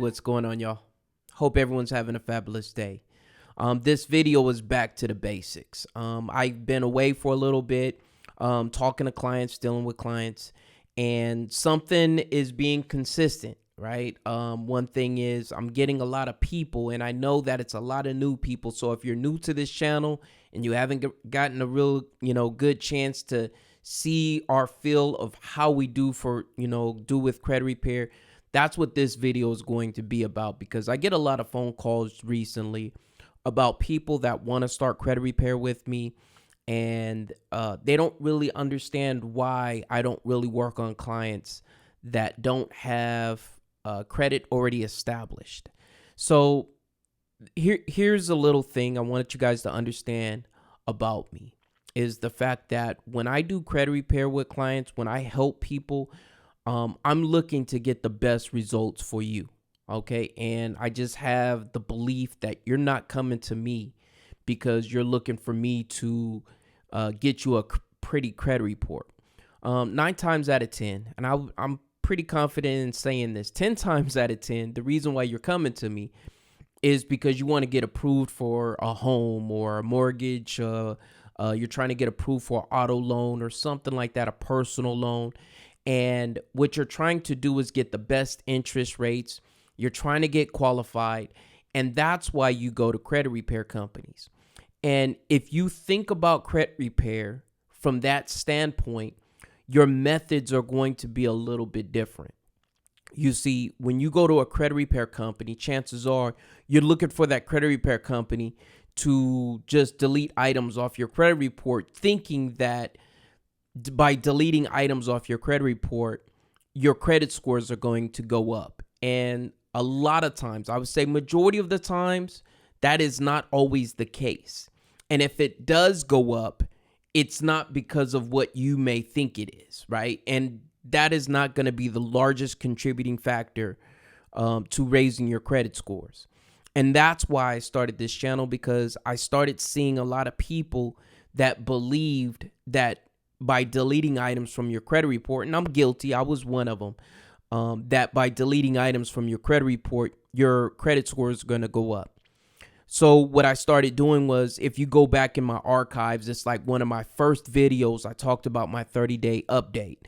what's going on, y'all? Hope everyone's having a fabulous day. This video is back to the basics. I've been away for a little bit, talking to clients, dealing with clients, and something is being consistent, right? One thing is I'm getting a lot of people, and I know that it's a lot of new people. So if you're new to this channel and you haven't gotten a real, good chance to see our feel of how we do with credit repair, that's what this video is going to be about, because I get a lot of phone calls recently about people that want to start credit repair with me, and they don't really understand why I don't really work on clients that don't have credit already established. So here's a little thing I wanted you guys to understand about me, is the fact that when I do credit repair with clients, when I help people, I'm looking to get the best results for you, okay? And I just have the belief that you're not coming to me because you're looking for me to get you a pretty credit report. 9 times out of 10, and I'm pretty confident in saying this, 10 times out of 10, the reason why you're coming to me is because you want to get approved for a home or a mortgage. You're trying to get approved for an auto loan or something like that, a personal loan. And what you're trying to do is get the best interest rates. You're trying to get qualified. And that's why you go to credit repair companies. And if you think about credit repair from that standpoint, your methods are going to be a little bit different. You see, when you go to a credit repair company, chances are you're looking for that credit repair company to just delete items off your credit report, thinking that by deleting items off your credit report, your credit scores are going to go up. And a lot of times, I would say majority of the times, that is not always the case. And if it does go up, it's not because of what you may think it is, right? And that is not going to be the largest contributing factor to raising your credit scores. And that's why I started this channel, because I started seeing a lot of people that believed that by deleting items from your credit report, and I'm guilty, I was one of them, that by deleting items from your credit report, your credit score is going to go up. So what I started doing was, if you go back in my archives, it's like one of my first videos, I talked about my 30-day update.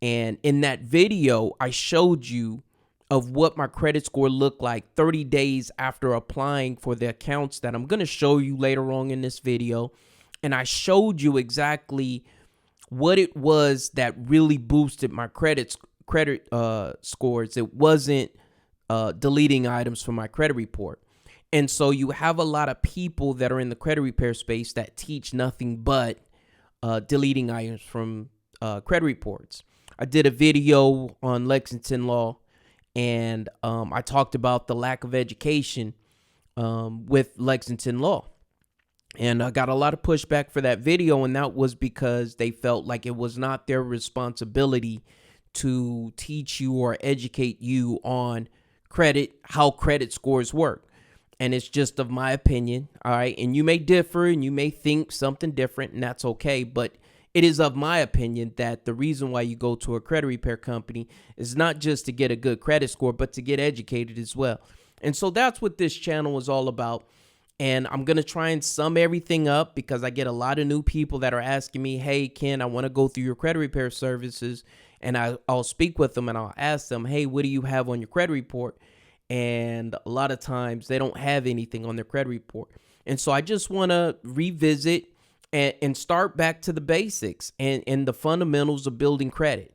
And in that video, I showed you of what my credit score looked like 30 days after applying for the accounts that I'm going to show you later on in this video. And I showed you exactly what it was that really boosted my credit scores. It wasn't deleting items from my credit report. And so you have a lot of people that are in the credit repair space that teach nothing but deleting items from credit reports. I did a video on Lexington law, and I talked about the lack of education with Lexington law. And I got a lot of pushback for that video, and that was because they felt like it was not their responsibility to teach you or educate you on credit, how credit scores work. And it's just of my opinion, all right? And you may differ and you may think something different, and that's okay. But it is of my opinion that the reason why you go to a credit repair company is not just to get a good credit score, but to get educated as well. And so that's what this channel is all about. And I'm going to try and sum everything up, because I get a lot of new people that are asking me, hey, Ken, I want to go through your credit repair services. And I'll speak with them and I'll ask them, hey, what do you have on your credit report? And a lot of times they don't have anything on their credit report. And so I just want to revisit and start back to the basics and the fundamentals of building credit.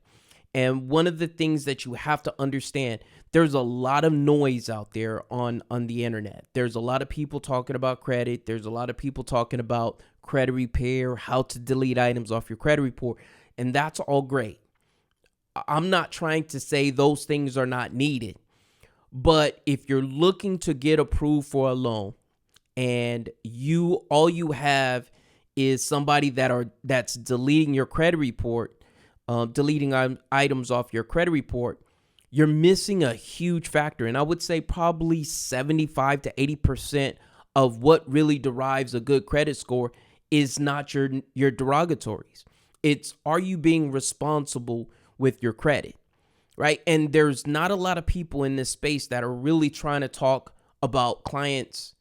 And one of the things that you have to understand, there's a lot of noise out there on the internet. There's a lot of people talking about credit. There's a lot of people talking about credit repair, how to delete items off your credit report. And that's all great. I'm not trying to say those things are not needed. But if you're looking to get approved for a loan, and all you have is somebody that's deleting your credit report, deleting items off your credit report, you're missing a huge factor. And I would say probably 75 to 80% of what really derives a good credit score is not your derogatories. It's, are you being responsible with your credit? right? And there's not a lot of people in this space that are really trying to talk about clients,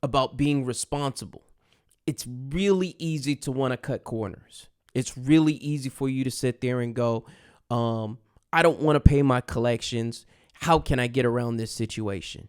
about being responsible. It's really easy to want to cut corners. It's really easy for you to sit there and go, I don't want to pay my collections. How can I get around this situation?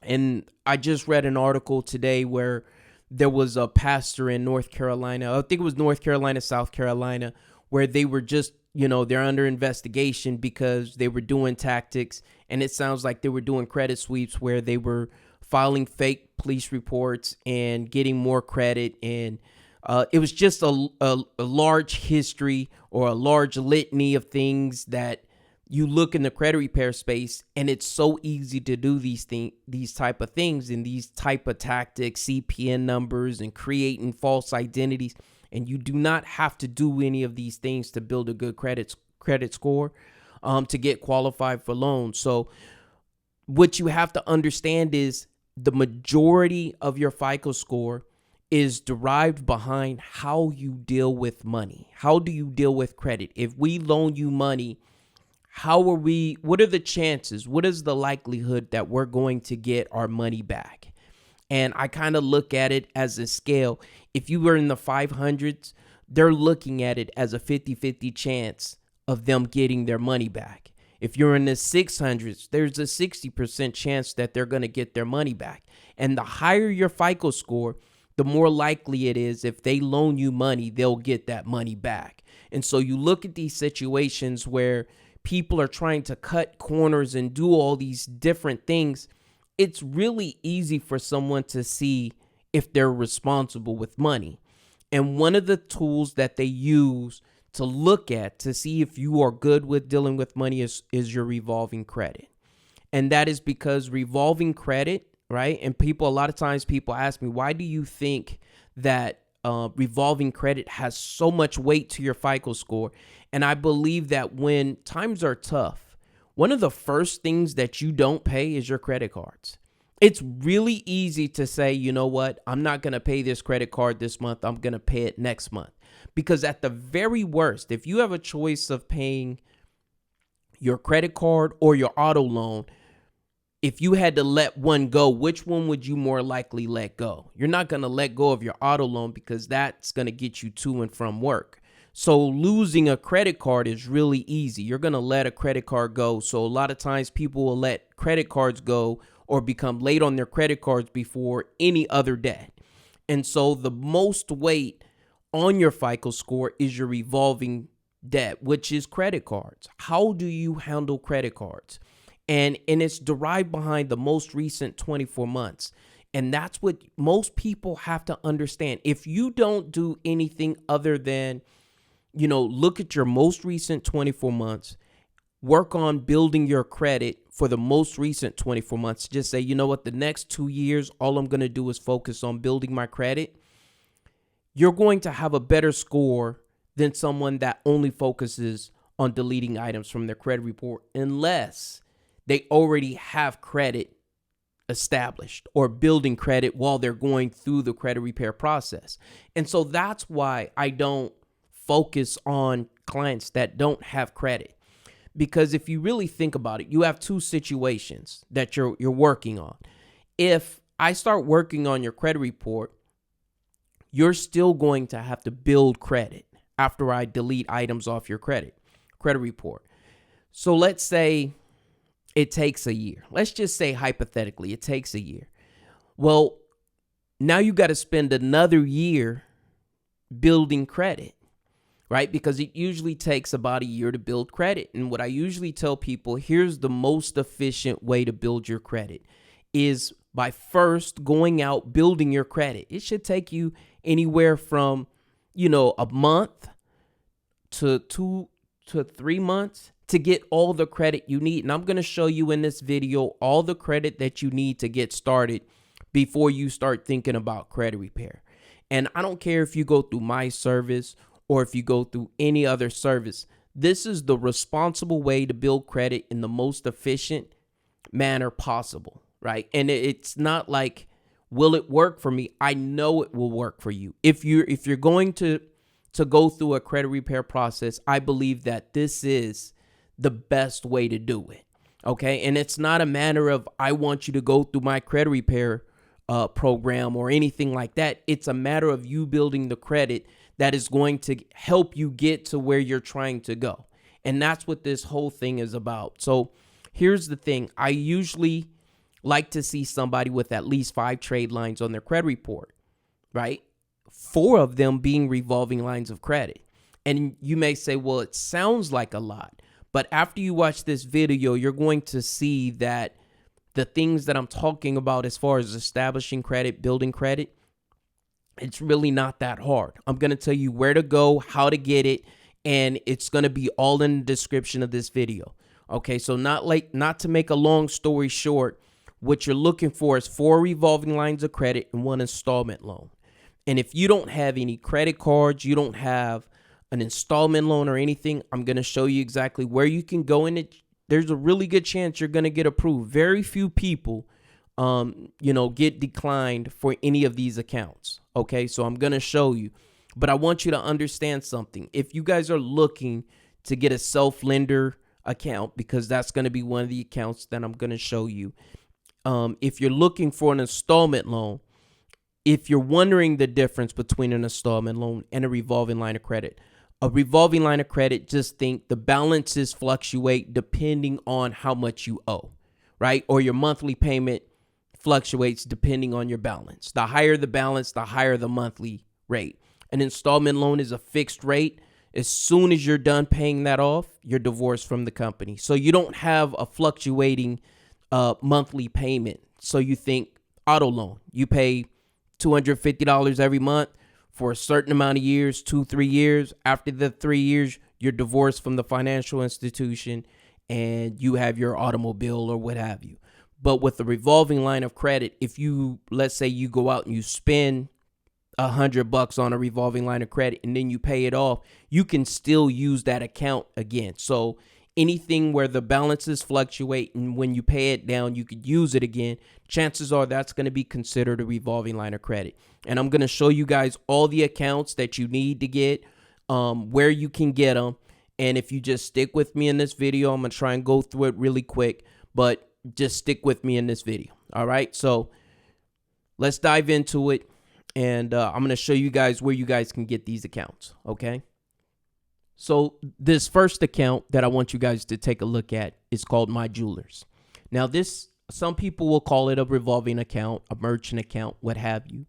And I just read an article today where there was a pastor in North Carolina. I think it was North Carolina, South Carolina, where they were just, they're under investigation because they were doing tactics. And it sounds like they were doing credit sweeps where they were filing fake police reports and getting more credit. And it was just a large history or a large litany of things that you look in the credit repair space, and it's so easy to do these type of things and these type of tactics, CPN numbers and creating false identities. And you do not have to do any of these things to build a good credit score to get qualified for loans. So what you have to understand is the majority of your FICO score is derived behind how you deal with money. How do you deal with credit? If we loan you money, what are the chances? What is the likelihood that we're going to get our money back? And I kind of look at it as a scale. If you were in the 500s, they're looking at it as a 50-50 chance of them getting their money back. If you're in the 600s, there's a 60% chance that they're going to get their money back. And the higher your FICO score, the more likely it is if they loan you money, they'll get that money back. And so you look at these situations where people are trying to cut corners and do all these different things. It's really easy for someone to see if they're responsible with money. And one of the tools that they use to look at to see if you are good with dealing with money is your revolving credit. And that is because revolving credit, right? And a lot of times people ask me, why do you think that revolving credit has so much weight to your FICO score? And I believe that when times are tough, one of the first things that you don't pay is your credit cards. It's really easy to say, you know what, I'm not going to pay this credit card this month. I'm going to pay it next month. Because at the very worst, if you have a choice of paying your credit card or your auto loan, if you had to let one go, which one would you more likely let go? You're not going to let go of your auto loan because that's going to get you to and from work. So losing a credit card is really easy. You're going to let a credit card go. So a lot of times people will let credit cards go or become late on their credit cards before any other debt. And so the most weight on your FICO score is your revolving debt, which is credit cards. How do you handle credit cards? And it's derived behind the most recent 24 months. And that's what most people have to understand. If you don't do anything other than, look at your most recent 24 months, work on building your credit for the most recent 24 months. Just say, you know what, the next 2 years, all I'm going to do is focus on building my credit. You're going to have a better score than someone that only focuses on deleting items from their credit report unless they already have credit established or building credit while they're going through the credit repair process. And so that's why I don't focus on clients that don't have credit. Because if you really think about it, you have two situations that you're working on. If I start working on your credit report, you're still going to have to build credit after I delete items off your credit report. So let's say it takes a year. Let's just say hypothetically, it takes a year. Well, now you got to spend another year building credit, right? Because it usually takes about a year to build credit. And what I usually tell people, here's the most efficient way to build your credit is by first going out, building your credit. It should take you anywhere from, a month to 2 to 3 months to get all the credit you need. And I'm going to show you in this video all the credit that you need to get started before you start thinking about credit repair. And I don't care if you go through my service or if you go through any other service. This is the responsible way to build credit in the most efficient manner possible, right? And it's not like, will it work for me? I know it will work for you. If you're going to go through a credit repair process, I believe that this is the best way to do it. Okay. And it's not a matter of I want you to go through my credit repair program or anything like that. It's a matter of you building the credit that is going to help you get to where you're trying to go. And that's what this whole thing is about. So here's the thing. I usually like to see somebody with at least 5 trade lines on their credit report, right? 4 of them being revolving lines of credit. And you may say, well, it sounds like a lot. But after you watch this video, you're going to see that the things that I'm talking about as far as establishing credit, building credit, it's really not that hard. I'm going to tell you where to go, how to get it, and it's going to be all in the description of this video. Okay, so not to make a long story short, what you're looking for is 4 revolving lines of credit and 1 installment loan. And if you don't have any credit cards, you don't have an installment loan or anything, I'm going to show you exactly where you can go in it. There's a really good chance you're going to get approved. Very few people, get declined for any of these accounts. Okay, so I'm going to show you. But I want you to understand something. If you guys are looking to get a self-lender account, because that's going to be one of the accounts that I'm going to show you. If you're looking for an installment loan, if you're wondering the difference between an installment loan and a revolving line of credit, a revolving line of credit, just think the balances fluctuate depending on how much you owe, right? Or your monthly payment fluctuates depending on your balance. The higher the balance, the higher the monthly rate. An installment loan is a fixed rate. As soon as you're done paying that off, you're divorced from the company. So you don't have a fluctuating monthly payment. So you think auto loan, you pay $250 every month for a certain amount of years, 2-3 years. After the 3 years, you're divorced from the financial institution and you have your automobile or what have you. But with the revolving line of credit, if you, let's say you go out and you spend $100 on a revolving line of credit and then you pay it off, you can still use that account again. So anything where the balances fluctuate and when you pay it down, you could use it again. Chances are that's going to be considered a revolving line of credit. And I'm going to show you guys all the accounts that you need to get, where you can get them. And if you just stick with me in this video, I'm going to try and go through it really quick, but just stick with me in this video. All right. So let's dive into it. And I'm going to show you guys where you guys can get these accounts. Okay. So this first account that I want you guys to take a look at is called MyJewelers. Now some people will call it a revolving account, a merchant account, what have you.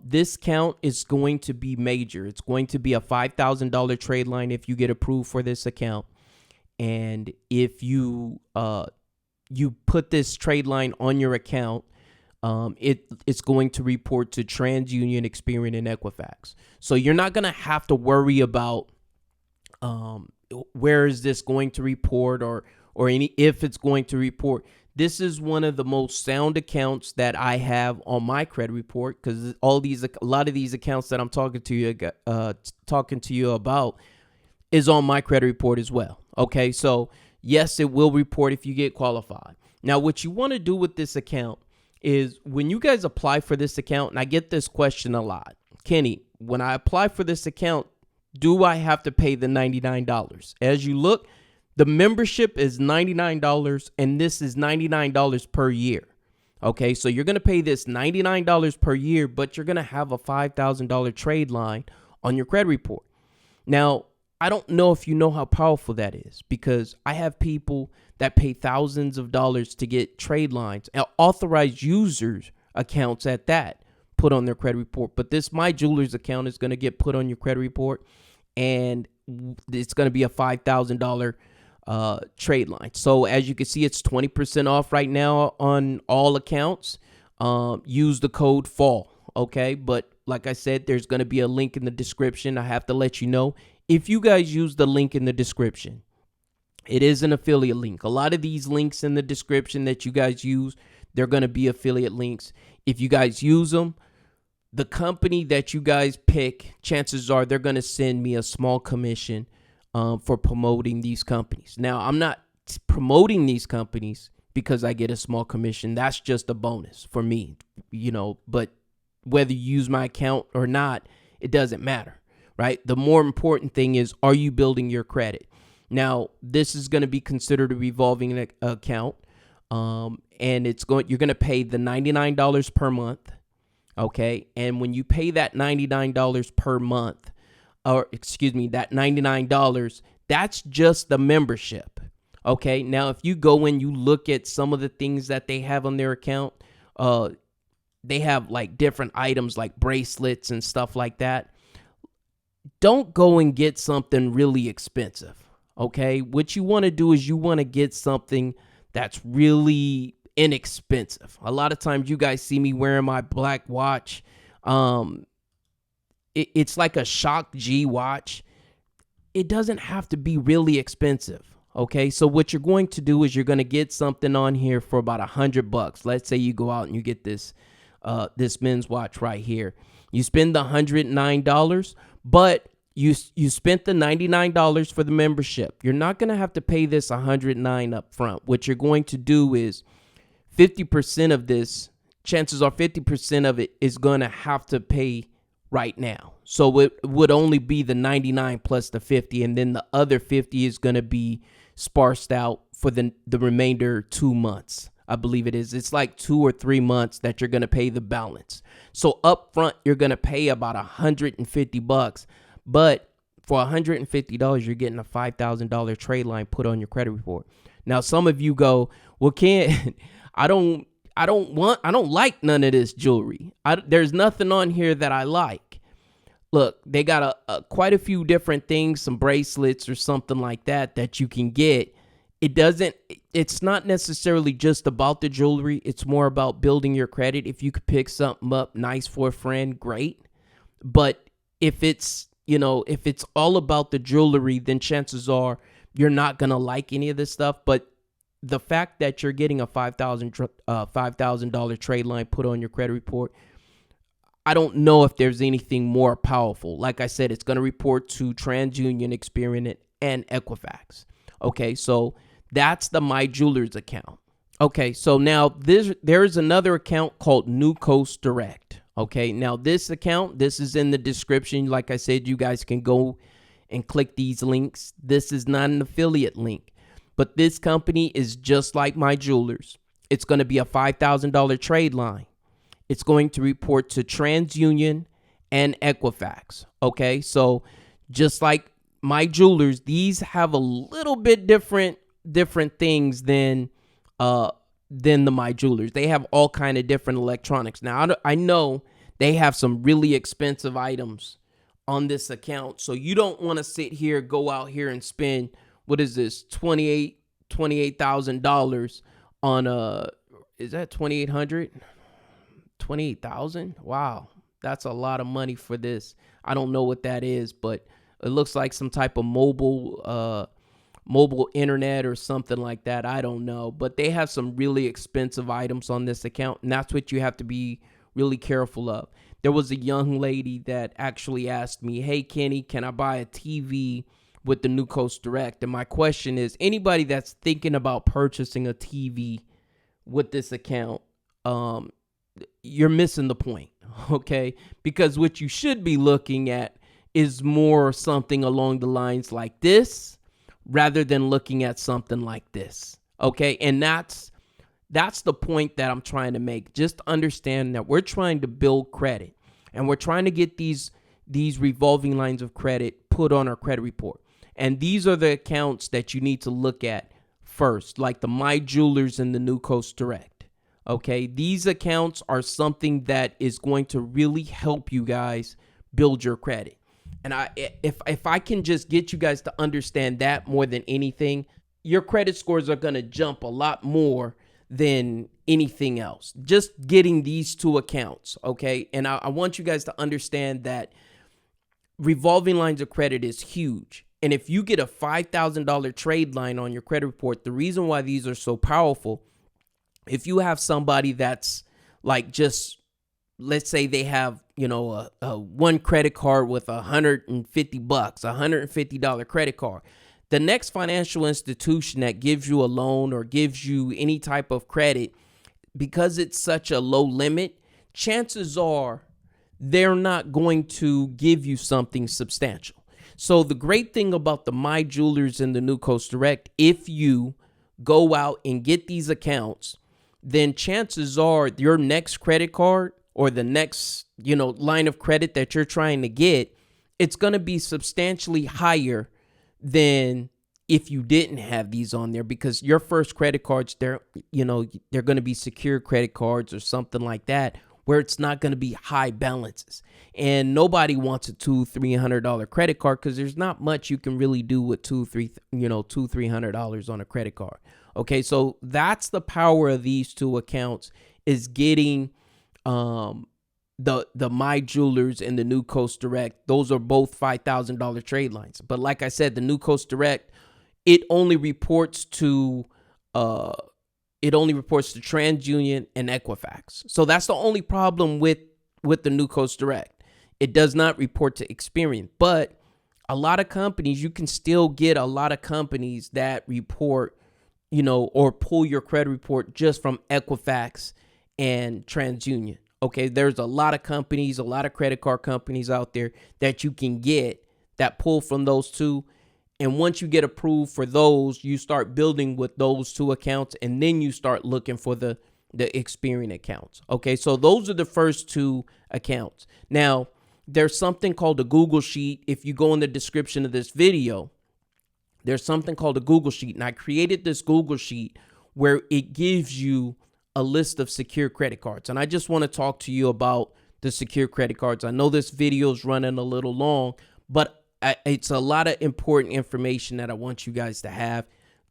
This account is going to be major. It's going to be a $5,000 trade line if you get approved for this account. And if you put this trade line on your account, it's going to report to TransUnion, Experian, and Equifax. So you're not going to have to worry about where is this going to report or if it's going to report. This is one of the most sound accounts that I have on my credit report, because a lot of these accounts that I'm talking to you about is on my credit report as well. Okay, so yes, it will report if you get qualified. Now, what you want to do with this account is when you guys apply for this account, and I get this question a lot, Kenny, when I apply for this account, do I have to pay the $99? As you look, the membership is $99 and this is $99 per year. Okay, so you're going to pay this $99 per year, but you're going to have a $5,000 trade line on your credit report. Now, I don't know if you know how powerful that is, because I have people that pay thousands of dollars to get trade lines, authorized users accounts at that, put on their credit report. But this MyJewelers account is going to get put on your credit report, and it's going to be a $5,000 trade line. So as you can see, it's 20% off right now on all accounts. Use the code FALL. Okay, but like I said, there's going to be a link in the description. I have to let you know, if you guys use the link in the description, it is an affiliate link. A lot of these links in the description that you guys use, they're going to be affiliate links. If you guys use them, the company that you guys pick, chances are they're going to send me a small commission for promoting these companies. Now, I'm not promoting these companies because I get a small commission. That's just a bonus for me, but whether you use my account or not, it doesn't matter, right? The more important thing is, are you building your credit? Now, this is going to be considered a revolving account, and you're going to pay the $99 per month, okay? And when you pay that $99 per month, or excuse me, that $99, that's just the membership, okay? Now, if you go and you look at some of the things that they have on their account, they have like different items like bracelets and stuff like that. Don't go and get something really expensive, okay? What you want to do is you want to get something that's really inexpensive. A lot of times you guys see me wearing my black watch. It's like a Shock G watch. It doesn't have to be really expensive, okay? So what you're going to do is you're going to get something on here for about $100. Let's say you go out and you get this men's watch right here. You spend the $109, but you spent the $99 for the membership. You're not going to have to pay this $109 up front. What you're going to do is 50% of this, chances are 50% of it is going to have to pay right now. So it would only be the 99 plus the 50, and then the other 50 is going to be sparsed out for the remainder 2 months. I believe it is. It's like 2 or 3 months that you're going to pay the balance. So up front, you're going to pay about $150, but for $150, you're getting a $5,000 trade line put on your credit report. Now, some of you go, well, I don't like none of this jewelry. There's nothing on here that I like. Look, they got quite a few different things, some bracelets or something like that you can get. It's not necessarily just about the jewelry. It's more about building your credit. If you could pick something up nice for a friend, great. But if it's all about the jewelry, then chances are you're not going to like any of this stuff. But the fact that you're getting a $5,000 trade line put on your credit report, I don't know if there's anything more powerful. Like I said, it's going to report to TransUnion, Experian, and Equifax. Okay, so that's the MyJewelers account. Okay, so now there's another account called New Coast Direct. Okay, now this account, this is in the description. Like I said, you guys can go and click these links. This is not an affiliate link, but this company is just like MyJewelers. It's going to be a $5,000 trade line. It's going to report to TransUnion and Equifax. Okay, so just like MyJewelers, these have a little bit different things than the MyJewelers. They have all kind of different electronics. Now, I know they have some really expensive items on this account, so you don't want to go out here and spend, what is this, $28,000 on is that 2,800? 28,000? Wow, that's a lot of money for this. I don't know what that is, but it looks like some type of mobile internet or something like that. I don't know, but they have some really expensive items on this account, and that's what you have to be really careful of. There was a young lady that actually asked me, hey, Kenny, can I buy a TV with the New Coast Direct? And my question is, anybody that's thinking about purchasing a TV with this account, you're missing the point, okay? Because what you should be looking at is more something along the lines like this rather than looking at something like this, okay? And that's the point that I'm trying to make. Just understand that we're trying to build credit, and we're trying to get these revolving lines of credit put on our credit report. And these are the accounts that you need to look at first, like the MyJewelers and the New Coast Direct. Okay, these accounts are something that is going to really help you guys build your credit. And if I can just get you guys to understand that more than anything, your credit scores are going to jump a lot more than anything else. Just getting these two accounts, okay? And I want you guys to understand that revolving lines of credit is huge. And if you get a $5,000 trade line on your credit report, the reason why these are so powerful, if you have somebody that's like, just let's say they have, a one credit card with $150, $150 credit card. The next financial institution that gives you a loan or gives you any type of credit, because it's such a low limit, chances are they're not going to give you something substantial. So the great thing about the My Jewelers and the New Coast Direct, if you go out and get these accounts, then chances are your next credit card or the next, line of credit that you're trying to get, it's going to be substantially higher than if you didn't have these on there, because your first credit cards, they're going to be secure credit cards or something like that, where it's not going to be high balances. And nobody wants a $200-$300 credit card, because there's not much you can really do with $200-$300 on a credit card. Okay, so that's the power of these two accounts, is getting the My Jewelers and the New Coast Direct. Those are both $5,000 trade lines. But like I said, the New Coast Direct, it only reports to TransUnion and Equifax. So that's the only problem with the New Coast Direct. It does not report to Experian. But a lot of companies, you can still get a lot of companies that report, or pull your credit report just from Equifax and TransUnion. Okay, there's a lot of companies, a lot of credit card companies out there that you can get that pull from those two. And once you get approved for those, you start building with those two accounts, and then you start looking for the Experian accounts. Okay, so those are the first two accounts. Now, there's something called a Google Sheet. If you go in the description of this video, there's something called a Google Sheet. And I created this Google Sheet where it gives you a list of secure credit cards. And I just want to talk to you about the secure credit cards. I know this video is running a little long, but it's a lot of important information that I want you guys to have.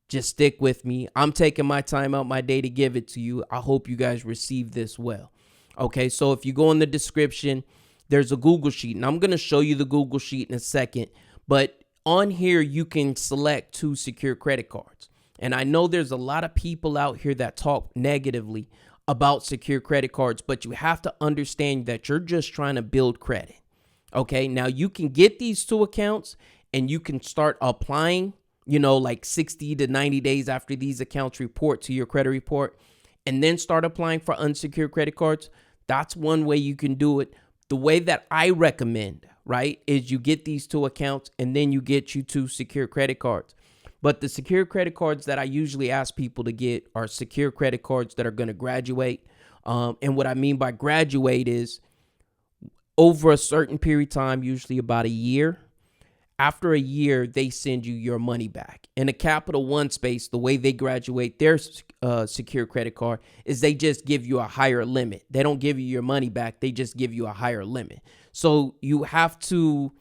Just stick with me. I'm taking my time out my day to give it to you. I hope you guys receive this well. Okay, so if you go in the description, there's a Google Sheet, and I'm going to show you the Google Sheet in a second. But on here, you can select 2 secure credit cards. And I know there's a lot of people out here that talk negatively about secure credit cards, but you have to understand that you're just trying to build credit. Okay, now you can get these 2 accounts and you can start applying, like 60 to 90 days after these accounts report to your credit report, and then start applying for unsecured credit cards. That's one way you can do it. The way that I recommend, right, is you get these 2 accounts and then you get you 2 secure credit cards. But the secure credit cards that I usually ask people to get are secure credit cards that are going to graduate. And what I mean by graduate is over a certain period of time, usually about a year. After a year, they send you your money back. In a Capital One space, the way they graduate their secure credit card is they just give you a higher limit. They don't give you your money back. They just give you a higher limit. So you have to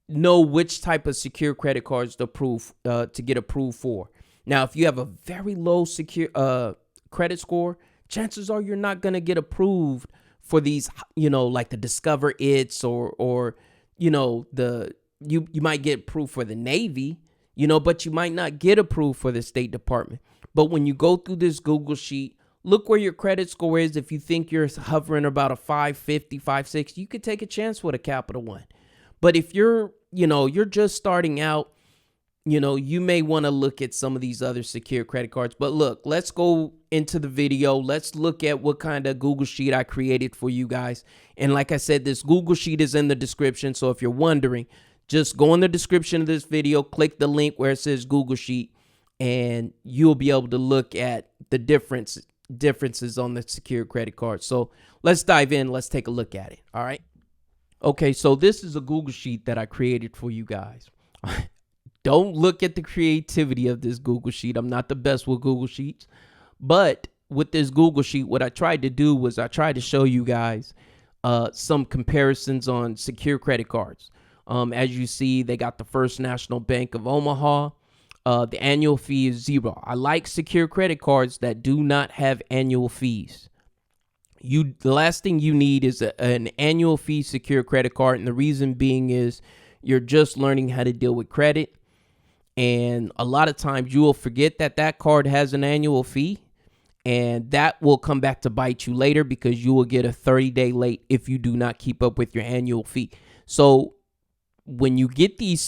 know which type of secure credit cards to get approved for. Now, if you have a very low secure credit score, chances are you're not going to get approved for these, like the Discover It's or you might get approved for the Navy, but you might not get approved for the State Department. But when you go through this Google Sheet, look where your credit score is. If you think you're hovering about a 550, 560, you could take a chance with a Capital One. But if you're just starting out, you may want to look at some of these other secure credit cards. But look, let's go into the video. Let's look at what kind of Google Sheet I created for you guys. And like I said, this Google Sheet is in the description. So if you're wondering, just go in the description of this video, click the link where it says Google Sheet, and you'll be able to look at the differences on the secure credit card. So let's dive in. Let's take a look at it. All right. Okay, so this is a Google Sheet that I created for you guys. Don't look at the creativity of this Google Sheet. I'm not the best with Google Sheets. But with this Google Sheet, what I tried to do was I tried to show you guys some comparisons on secure credit cards. As you see, they got the First National Bank of Omaha. The annual fee is $0. I like secure credit cards that do not have annual fees. The last thing you need is an annual fee secure credit card. And the reason being is you're just learning how to deal with credit. And a lot of times you will forget that card has an annual fee, and that will come back to bite you later because you will get a 30-day late if you do not keep up with your annual fee. So when you look at these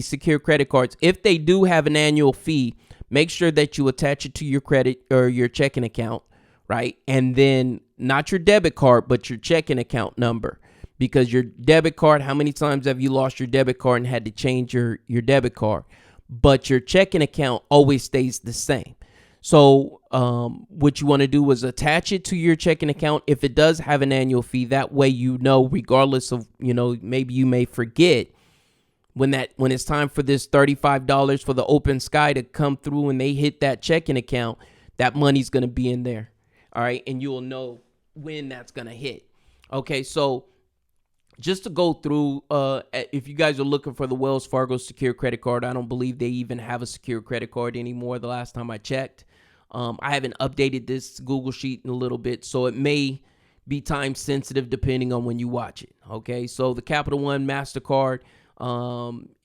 secure credit cards, if they do have an annual fee, make sure that you attach it to your credit or your checking account, right? And then not your debit card, but your checking account number. because your debit card, how many times have you lost your debit card and had to change your debit card? But your checking account always stays the same. So what you want to do is attach it to your checking account if it does have an annual fee. That way, regardless of, maybe you may forget when it's time for this $35 for the Open Sky to come through and they hit that checking account, that money's going to be in there. All right. And you will know when that's going to hit. Okay. So just to go through, if you guys are looking for the Wells Fargo secure credit card, I don't believe they even have a secure credit card anymore the last time I checked. I haven't updated this Google Sheet in a little bit, so it may be time sensitive depending on when you watch it. Okay, so the Capital One MasterCard,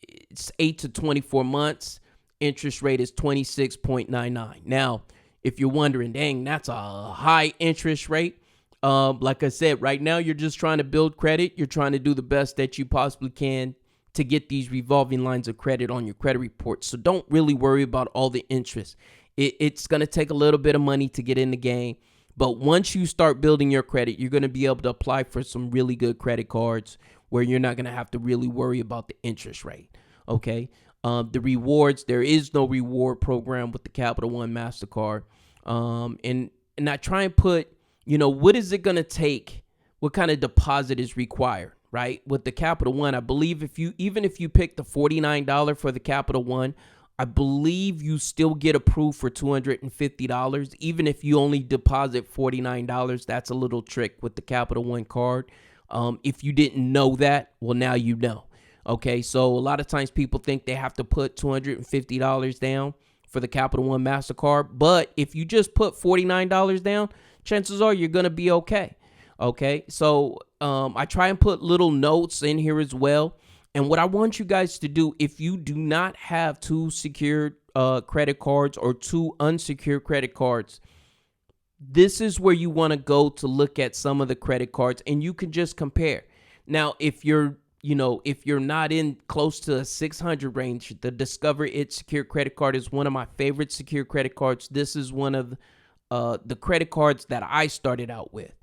it's 8 to 24 months. Interest rate is 26.99. Now, if you're wondering, dang, that's a high interest rate. Like I said, right now you're just trying to build credit. You're trying to do the best that you possibly can to get these revolving lines of credit on your credit report. So don't really worry about all the interest. It's going to take a little bit of money to get in the game. But once you start building your credit, you're going to be able to apply for some really good credit cards where you're not going to have to really worry about the interest rate. Okay. The rewards, there is no reward program with the Capital One MasterCard. And I try and put, what is it going to take? What kind of deposit is required, right? With the Capital One, I believe if you pick the $49 for the Capital One, I believe you still get approved for $250. Even if you only deposit $49, that's a little trick with the Capital One card. If you didn't know that, well, now you know. Okay, so a lot of times people think they have to put $250 down for the Capital One MasterCard. But if you just put $49 down, chances are you're going to be okay. Okay, so I try and put little notes in here as well. And what I want you guys to do, if you do not have two secured credit cards or two unsecured credit cards, this is where you want to go to look at some of the credit cards and you can just compare. Now, if you're not in close to a 600 range, the Discover It Secure Credit Card is one of my favorite secure credit cards. This is one of the credit cards that I started out with.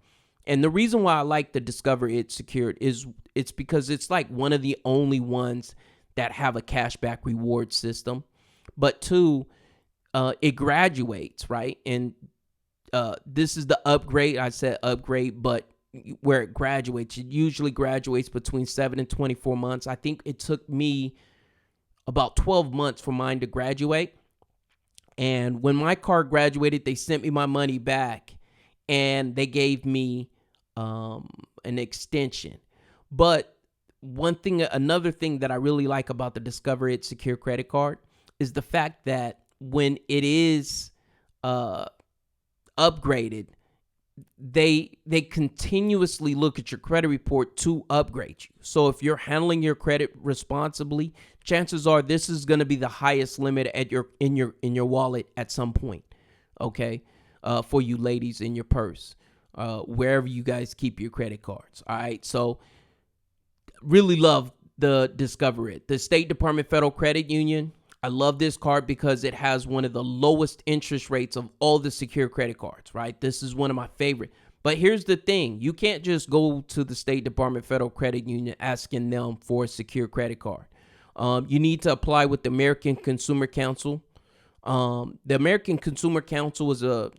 And the reason why I like the Discover It Secured is it's because it's like one of the only ones that have a cashback reward system. But two, it graduates, right? And this is the upgrade. I said upgrade, but where it graduates, it usually graduates between 7 and 24 months. I think it took me about 12 months for mine to graduate. And when my card graduated, they sent me my money back and they gave me an extension. But another thing that I really like about the Discover It Secure Credit Card is the fact that when it is upgraded, they continuously look at your credit report to upgrade you. So if you're handling your credit responsibly, chances are this is going to be the highest limit at in your wallet at some point. Okay, for you ladies in your purse, wherever you guys keep your credit cards. All right, so really love the Discover It. The State Department Federal Credit Union, I love this card because it has one of the lowest interest rates of all the secure credit cards, right? This is one of my favorite. But here's the thing. You can't just go to the State Department Federal Credit Union asking them for a secure credit card. You need to apply with the American Consumer Council. The American Consumer Council is a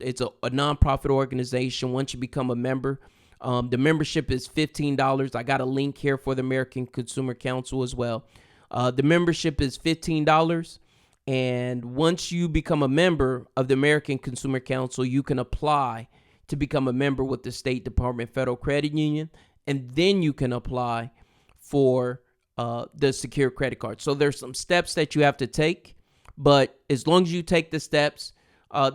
nonprofit organization. Once you become a member, the membership is $15. I got a link here for the American Consumer Council as well. The membership is $15. And once you become a member of the American Consumer Council, you can apply to become a member with the State Department Federal Credit Union. And then you can apply for the secure credit card. So there's some steps that you have to take. But as long as you take the steps,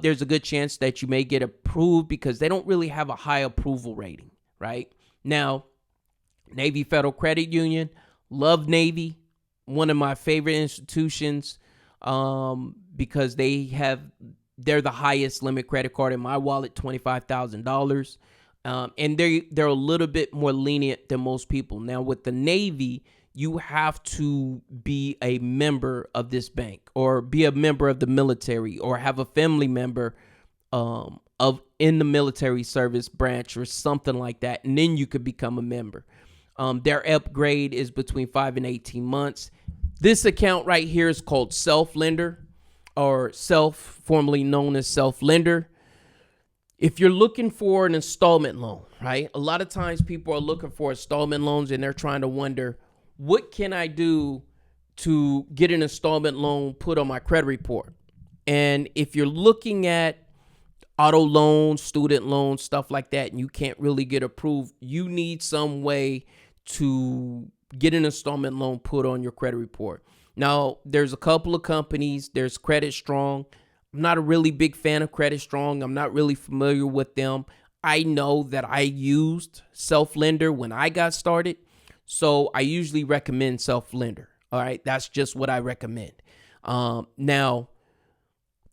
there's a good chance that you may get approved because they don't really have a high approval rating, right? Now, Navy Federal Credit Union, love Navy. One of my favorite institutions because they're the highest limit credit card in my wallet, $25,000. And they're a little bit more lenient than most people. Now with the Navy, you have to be a member of this bank or be a member of the military or have a family member in the military service branch or something like that. And then you could become a member. Their upgrade is between 5 and 18 months. This account right here is called Self Lender, or formerly known as Self Lender. If you're looking for an installment loan, right? A lot of times people are looking for installment loans and they're trying to wonder, what can I do to get an installment loan put on my credit report? And if you're looking at auto loans, student loans, stuff like that, and you can't really get approved, you need some way to get an installment loan put on your credit report. Now, there's a couple of companies. There's Credit Strong. I'm not a really big fan of Credit Strong. I'm not really familiar with them. I know that I used Self Lender when I got started, so I usually recommend Self Lender. All right, that's just what I recommend. Now,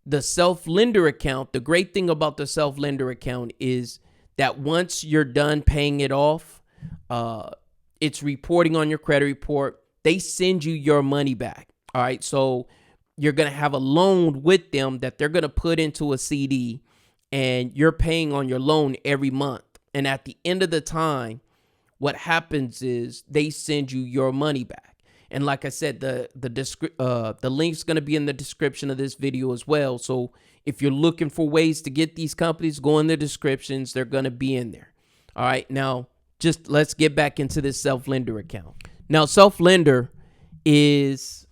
the Self Lender account, the great thing about the Self Lender account is that once you're done paying it off, it's reporting on your credit report. They send you your money back. All right, so you're going to have a loan with them that they're going to put into a CD, and you're paying on your loan every month. And at the end of the time, what happens is they send you your money back. And like I said, the link's going to be in the description of this video as well. So if you're looking for ways to get these companies, go in the descriptions. They're going to be in there. All right, now just let's get back into this Self Lender account. Now, Self Lender is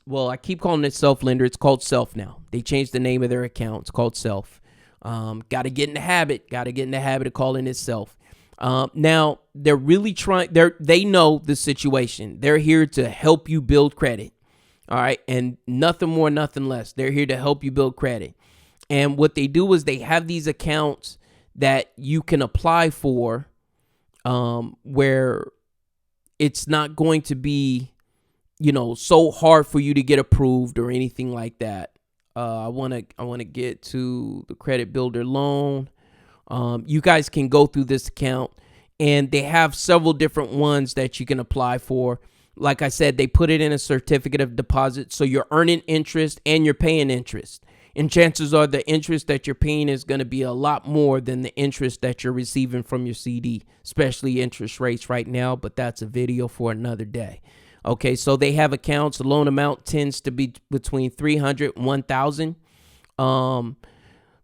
well, I keep calling it Self Lender. It's called Self now. They changed the name of their account. It's called Self. Got to get in the habit. Got to get in the habit of calling it Self. Now they're really trying. They know the situation. They're here to help you build credit. All right, and nothing more, nothing less. They're here to help you build credit. And what they do is they have these accounts that you can apply for, where it's not going to be, so hard for you to get approved or anything like that. I want to get to the credit builder loan. You guys can go through this account, and they have several different ones that you can apply for. Like I said, they put it in a certificate of deposit, so you're earning interest and you're paying interest. And chances are the interest that you're paying is going to be a lot more than the interest that you're receiving from your CD, especially interest rates right now, but that's a video for another day. Okay, so they have accounts. The loan amount tends to be between $300 and $1,000.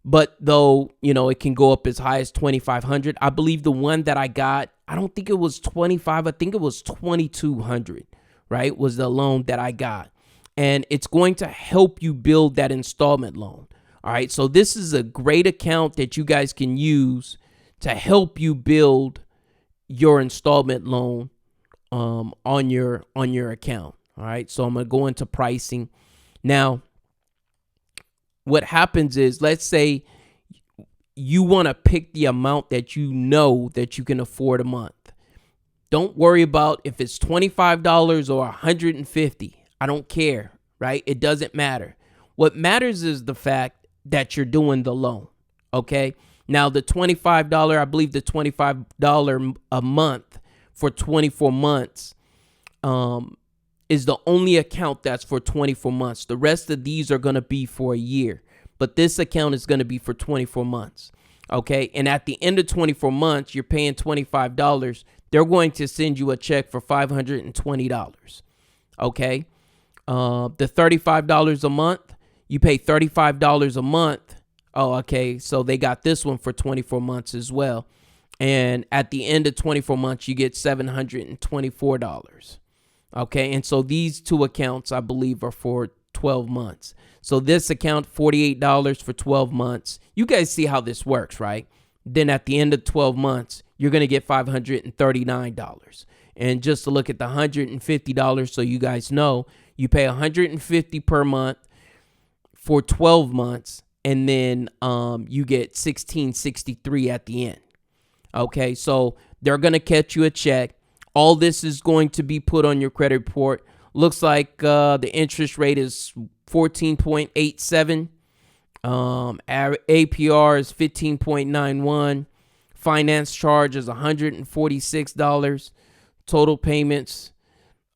But though, it can go up as high as $2,500. I believe the one that I got, I don't think it was 25. I think it was 2,200, right? Was the loan that I got. And it's going to help you build that installment loan. All right. So this is a great account that you guys can use to help you build your installment loan on your account. All right. So I'm going to go into pricing. Now, what happens is, let's say you want to pick the amount that you know that you can afford a month. Don't worry about if it's $25 or $150. I don't care, right? It doesn't matter. What matters is the fact that you're doing the loan, okay? Now, the $25, I believe the $25 a month for 24 months is the only account that's for 24 months. The rest of these are going to be for a year, but this account is going to be for 24 months. Okay. And at the end of 24 months, you're paying $25. They're going to send you a check for $520. Okay. The $35 a month, you pay $35 a month. Oh, okay. So they got this one for 24 months as well. And at the end of 24 months, you get $724. Okay, and so these two accounts, I believe, are for 12 months. So this account, $48 for 12 months. You guys see how this works, right? Then at the end of 12 months, you're going to get $539. And just to look at the $150, so you guys know, you pay $150 per month for 12 months, and then you get $1,663 at the end. Okay, so they're going to catch you a check. All this is going to be put on your credit report. Looks like the interest rate is 14.87. APR is 15.91. Finance charge is $146. Total payments,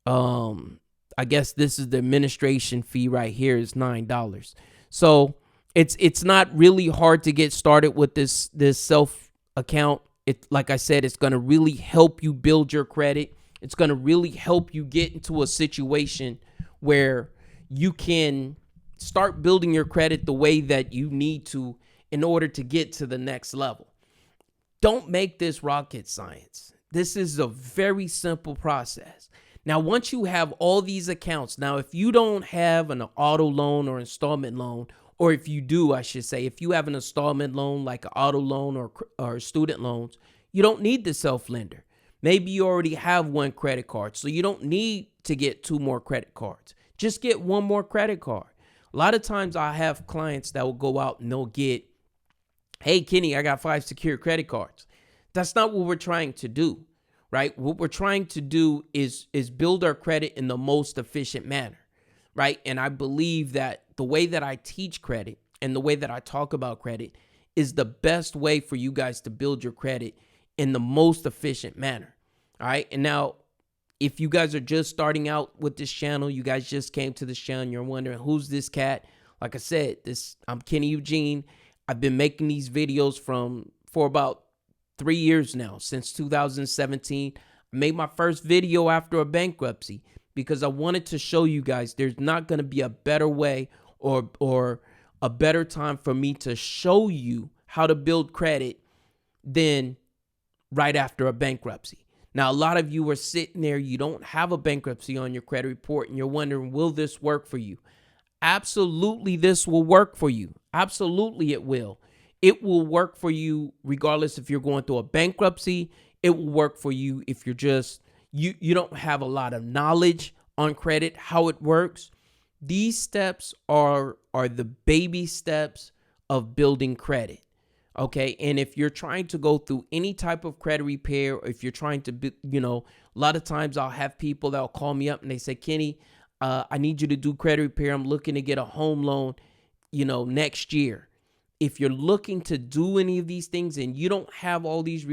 I guess this is the administration fee right here, is $9. So it's not really hard to get started with this Self account. Like I said, it's going to really help you build your credit. It's going to really help you get into a situation where you can start building your credit the way that you need to in order to get to the next level. Don't make this rocket science. This is a very simple process. Now, once you have all these accounts, now if you don't have an auto loan or installment loan, or if you do, I should say, if you have an installment loan like an auto loan or student loans, you don't need the self-lender. Maybe you already have one credit card, so you don't need to get 2 more credit cards. Just get 1 more credit card. A lot of times I have clients that will go out and they'll get, hey, Kenny, I got 5 secured credit cards. That's not what we're trying to do, right? What we're trying to do is build our credit in the most efficient manner, right? And I believe that the way that I teach credit and the way that I talk about credit is the best way for you guys to build your credit in the most efficient manner, all right? And now, if you guys are just starting out with this channel, you guys just came to this channel, you're wondering, who's this cat? Like I said, I'm Kenny Eugene. I've been making these videos for about 3 years now, since 2017. I made my first video after a bankruptcy because I wanted to show you guys there's not going to be a better way or a better time for me to show you how to build credit than right after a bankruptcy. Now, a lot of you are sitting there, you don't have a bankruptcy on your credit report, and you're wondering, will this work for you? Absolutely, this will work for you. Absolutely, it will. It will work for you regardless if you're going through a bankruptcy. It will work for you if you're just, you don't have a lot of knowledge on credit, how it works. These steps are the baby steps of building credit. Okay. And if you're trying to go through any type of credit repair, or if you're trying to, a lot of times I'll have people that'll call me up and they say, Kenny, I need you to do credit repair. I'm looking to get a home loan, next year. If you're looking to do any of these things and you don't have all these,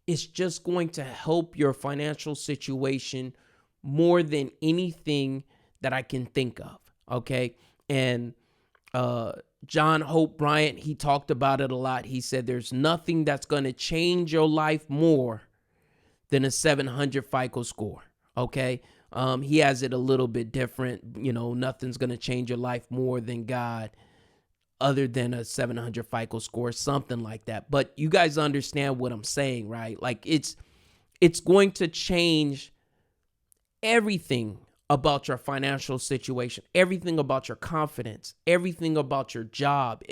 it's just going to help your financial situation more than anything that I can think of. Okay. And, John Hope Bryant, he talked about it a lot. He said there's nothing that's going to change your life more than a 700 FICO score. Okay. He has it a little bit different. Nothing's going to change your life more than God other than a 700 FICO score, something like that. But you guys understand what I'm saying, right? Like it's going to change everything about your financial situation, everything about your confidence, everything about your job.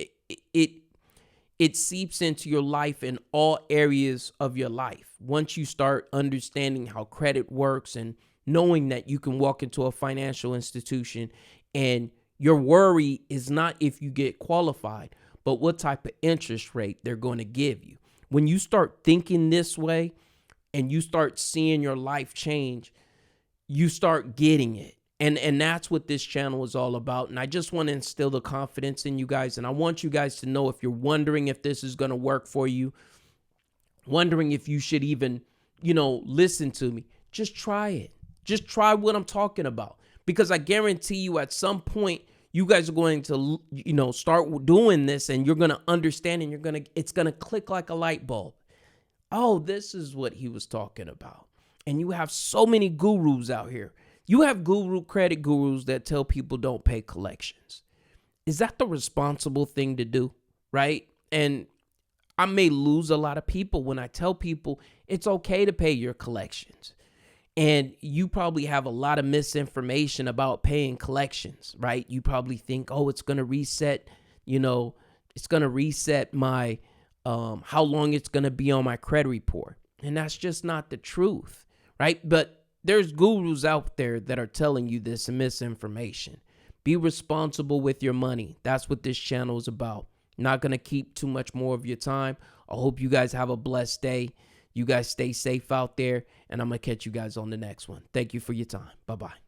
It seeps into your life in all areas of your life. Once you start understanding how credit works and knowing that you can walk into a financial institution and your worry is not if you get qualified, but what type of interest rate they're going to give you. When you start thinking this way and you start seeing your life change, you start getting it. And that's what this channel is all about. And I just want to instill the confidence in you guys. And I want you guys to know, if you're wondering if this is going to work for you, wondering if you should even, listen to me, just try it. Just try what I'm talking about. Because I guarantee you at some point, you guys are going to, start doing this and you're going to understand and it's going to click like a light bulb. Oh, this is what he was talking about. And you have so many gurus out here. You have credit gurus that tell people don't pay collections. Is that the responsible thing to do? Right? And I may lose a lot of people when I tell people it's okay to pay your collections. And you probably have a lot of misinformation about paying collections, right? You probably think, oh, it's going to reset, it's going to reset my, how long it's going to be on my credit report. And that's just not the truth, right? But there's gurus out there that are telling you this misinformation. Be responsible with your money. That's what this channel is about. Not going to keep too much more of your time. I hope you guys have a blessed day. You guys stay safe out there, and I'm going to catch you guys on the next one. Thank you for your time. Bye-bye.